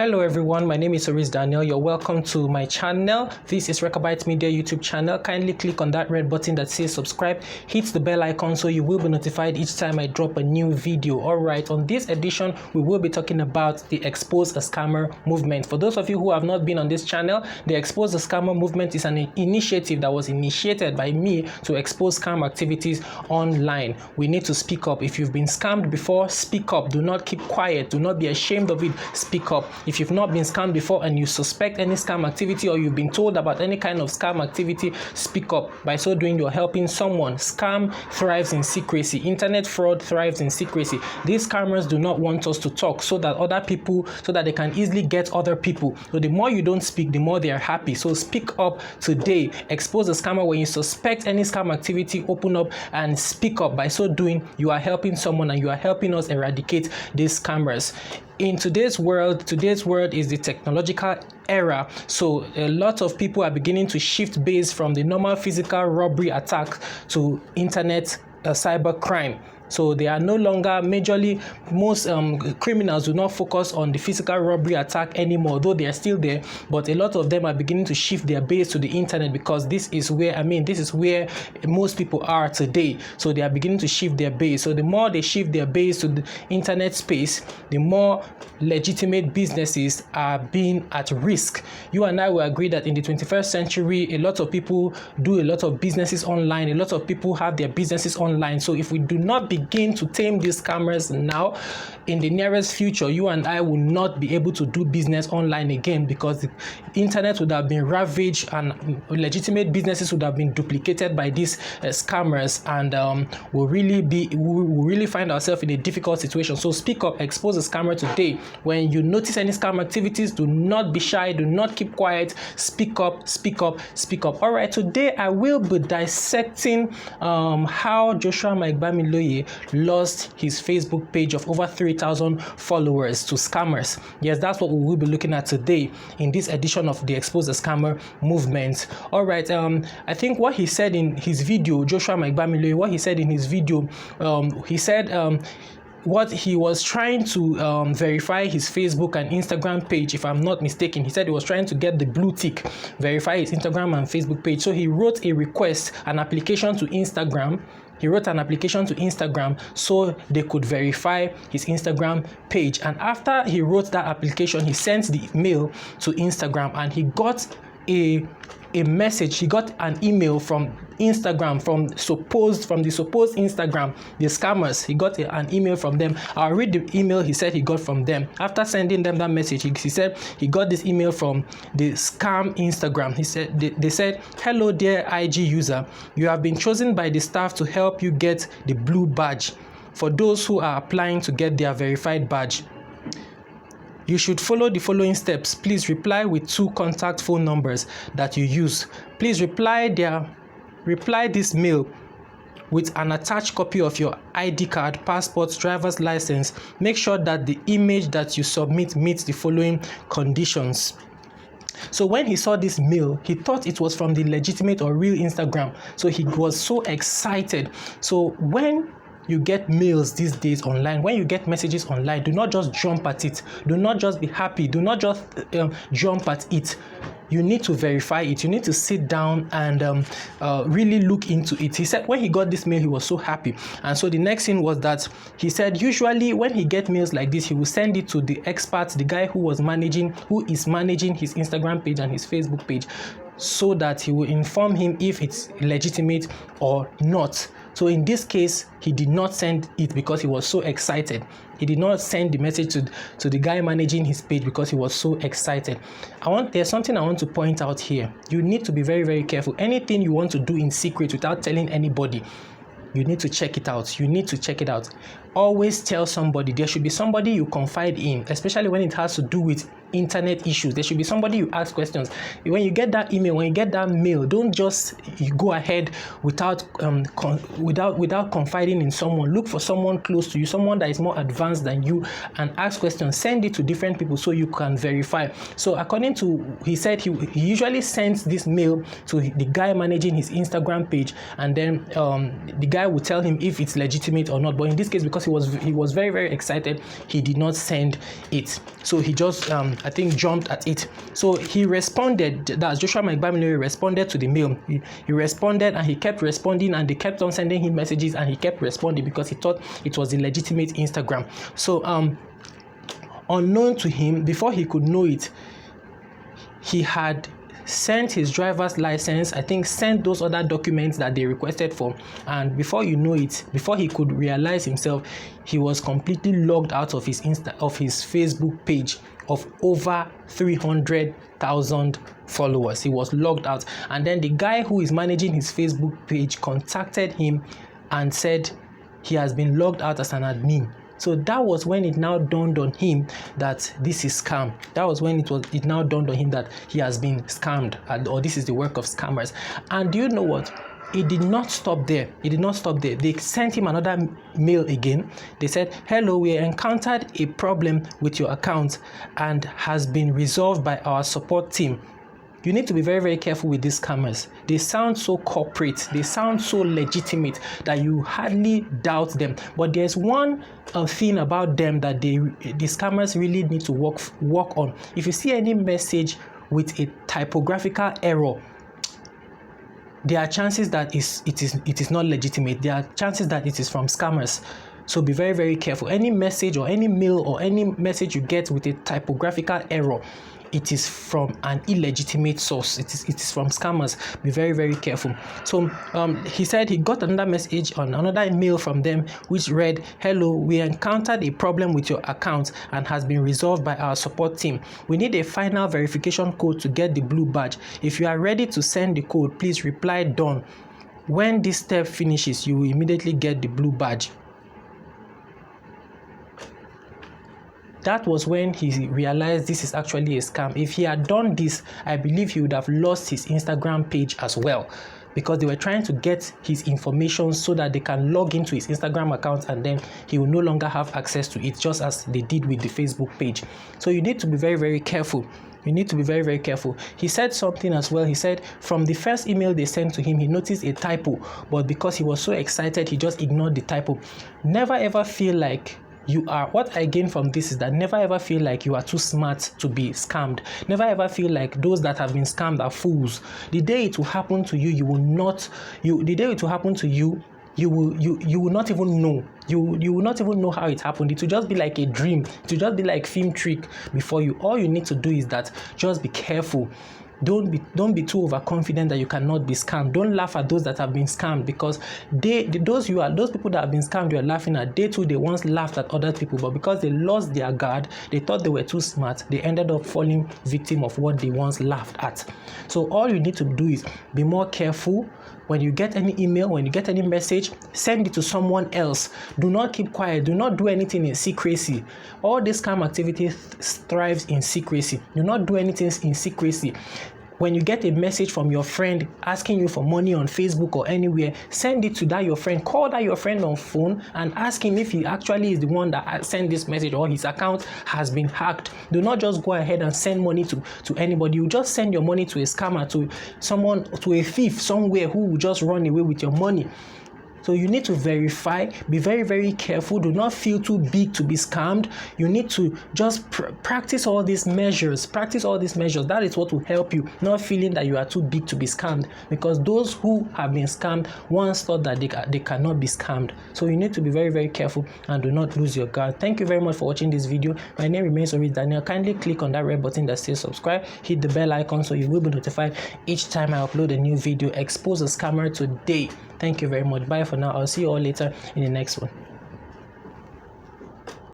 Hello everyone, my name is Oris Daniel. You're welcome to my channel. This is Rekobyte Media YouTube channel. Kindly click on that red button that says subscribe. Hit the bell icon so you will be notified each time I drop a new video. Alright, on this edition, we will be talking about the Expose a Scammer movement. For those of you who have not been on this channel, the Expose a Scammer movement is an initiative that was initiated by me to expose scam activities online. We need to speak up. If you've been scammed before, speak up. Do not keep quiet. Do not be ashamed of it. Speak up. If you've not been scammed before and you suspect any scam activity or you've been told about any kind of scam activity, speak up. By so doing, you're helping someone. Scam thrives in secrecy. Internet fraud thrives in secrecy. These scammers do not want us to talk so that they can easily get other people. So the more you don't speak, the more they are happy. So speak up today. Expose a scammer. When you suspect any scam activity, open up and speak up. By so doing, you are helping someone and you are helping us eradicate these scammers. In today's world is the technological era, so a lot of people are beginning to shift base from the normal physical robbery attack to internet cyber crime. So they are no longer majorly, most criminals do not focus on the physical robbery attack anymore, though they are still there, but a lot of them are beginning to shift their base to the internet because this is where most people are today. So they are beginning to shift their base. So the more they shift their base to the internet space, the more legitimate businesses are being at risk. You and I will agree that in the 21st century, a lot of people do a lot of businesses online. A lot of people have their businesses online. So if we do not begin to tame these scammers now, in the nearest future, you and I will not be able to do business online again because the internet would have been ravaged and legitimate businesses would have been duplicated by these scammers, and we'll really find ourselves in a difficult situation. So speak up, expose a scammer today. When you notice any scam activities, do not be shy, do not keep quiet. Speak up, speak up, speak up. All right, today I will be dissecting how Joshua Bamiloye lost his Facebook page of over 3,000 followers to scammers. Yes, that's what we will be looking at today in this edition of the Expose the Scammer movement. All right, I think what he said in his video, Joshua Bamiloye, what he said in his video, he said what he was trying to verify his Facebook and Instagram page, if I'm not mistaken. He said he was trying to get the blue tick, verify his Instagram and Facebook page. So he wrote a request, an application to Instagram. He wrote an application to Instagram so they could verify his Instagram page. And after he wrote that application, he sent the mail to Instagram and he got a message. He got an email from Instagram, from the supposed Instagram, the scammers. He got an email from them. I'll read the email he said he got from them. After sending them that message, he said he got this email from the scam Instagram. He said they said, "Hello dear IG user, you have been chosen by the staff to help you get the blue badge. For those who are applying to get their verified badge, you should follow the following steps. Please reply with 2 contact phone numbers that you use. Please reply this mail with an attached copy of your ID card, passport, driver's license. Make sure that the image that you submit meets the following conditions." So when he saw this mail, he thought it was from the legitimate or real Instagram. So he was so excited. So when you get mails these days online, when you get messages online, do not just jump at it. Do not just be happy. Do not just jump at it. You need to verify it. You need to sit down and really look into it. He said when he got this mail, he was so happy. And so the next thing was that he said usually when he gets mails like this, he will send it to the experts, the guy who is managing his Instagram page and his Facebook page, so that he will inform him if it's legitimate or not. So in this case, he did not send it because he was so excited. He did not send the message to the guy managing his page because he was so excited. There's something I want to point out here. You need to be very, very careful. Anything you want to do in secret without telling anybody, you need to check it out. You need to check it out. Always tell somebody. There should be somebody you confide in, especially when it has to do with internet issues. There should be somebody you ask questions. When you get that email, when you get that mail, don't just go ahead without confiding in someone. Look for someone close to you, someone that is more advanced than you, and ask questions. Send it to different people so you can verify. So according to, he said he usually sends this mail to the guy managing his Instagram page, and then the guy will tell him if it's legitimate or not. But in this case, because because he was very, very excited, he did not send it. So he just I think jumped at it. So he responded, that's Joshua Mike Bamiloye responded to the mail. He responded, and he kept responding, and they kept on sending him messages, and he kept responding because he thought it was a legitimate Instagram. So unknown to him, before he could know it, he had sent his driver's license, I think sent those other documents that they requested for, and before you know it, before he could realize himself, he was completely logged out of his Facebook page of over 300,000 followers. He was logged out, and then the guy who is managing his Facebook page contacted him and said he has been logged out as an admin. So that was when it now dawned on him that this is scam. That was when it now dawned on him that he has been scammed, or this is the work of scammers. And do you know what? It did not stop there. It did not stop there. They sent him another mail again. They said, "Hello, we encountered a problem with your account and has been resolved by our support team." You need to be very, very careful with these scammers. They sound so corporate, they sound so legitimate that you hardly doubt them. But there's one thing about them that the scammers really need to work on. If you see any message with a typographical error, there are chances that it is not legitimate. There are chances that it is from scammers. So be very, very careful. Any message or any mail or any message you get with a typographical error, it is from an illegitimate source. It is from scammers. Be very, very careful. So he said he got another message on another email from them which read, "Hello, we encountered a problem with your account and has been resolved by our support team. We need a final verification code to get the blue badge. If you are ready to send the code, please reply done. When this step finishes, you will immediately get the blue badge." That was when he realized this is actually a scam. If he had done this, I believe he would have lost his Instagram page as well, because they were trying to get his information so that they can log into his Instagram account, and then he will no longer have access to it, just as they did with the Facebook page. So you need to be very, very careful. You need to be very, very careful. He said something as well. He said from the first email they sent to him, he noticed a typo, but because he was so excited, he just ignored the typo. Never ever feel like what I gain from this is that never ever feel like you are too smart to be scammed. Never ever feel like those that have been scammed are fools. The day it will happen to you, you will not even know. You will not even know how it happened. It will just be like a dream. It will just be like film trick before you. All you need to do is that just be careful. Don't be too overconfident that you cannot be scammed. Don't laugh at those that have been scammed, because those people that have been scammed you are laughing at, they once laughed at other people, but because they lost their guard, they thought they were too smart, they ended up falling victim of what they once laughed at. So all you need to do is be more careful. When you get any email, when you get any message, send it to someone else. Do not keep quiet. Do not do anything in secrecy. All this scam activity thrives in secrecy. Do not do anything in secrecy. When you get a message from your friend asking you for money on Facebook or anywhere, send it to that your friend. Call that your friend on phone and ask him if he actually is the one that sent this message or his account has been hacked. Do not just go ahead and send money to anybody. You just send your money to a scammer, to someone, to a thief somewhere who will just run away with your money. So you need to verify, be very, very careful. Do not feel too big to be scammed. You need to just practice all these measures. Practice all these measures. That is what will help you, not feeling that you are too big to be scammed, because those who have been scammed once thought that they cannot be scammed. So you need to be very, very careful and do not lose your guard. Thank you very much for watching this video. My name remains always Daniel. Kindly click on that red button that says subscribe. Hit the bell icon so you will be notified each time I upload a new video. Expose a scammer today. Thank you very much. Bye for now. I'll see you all later in the next one.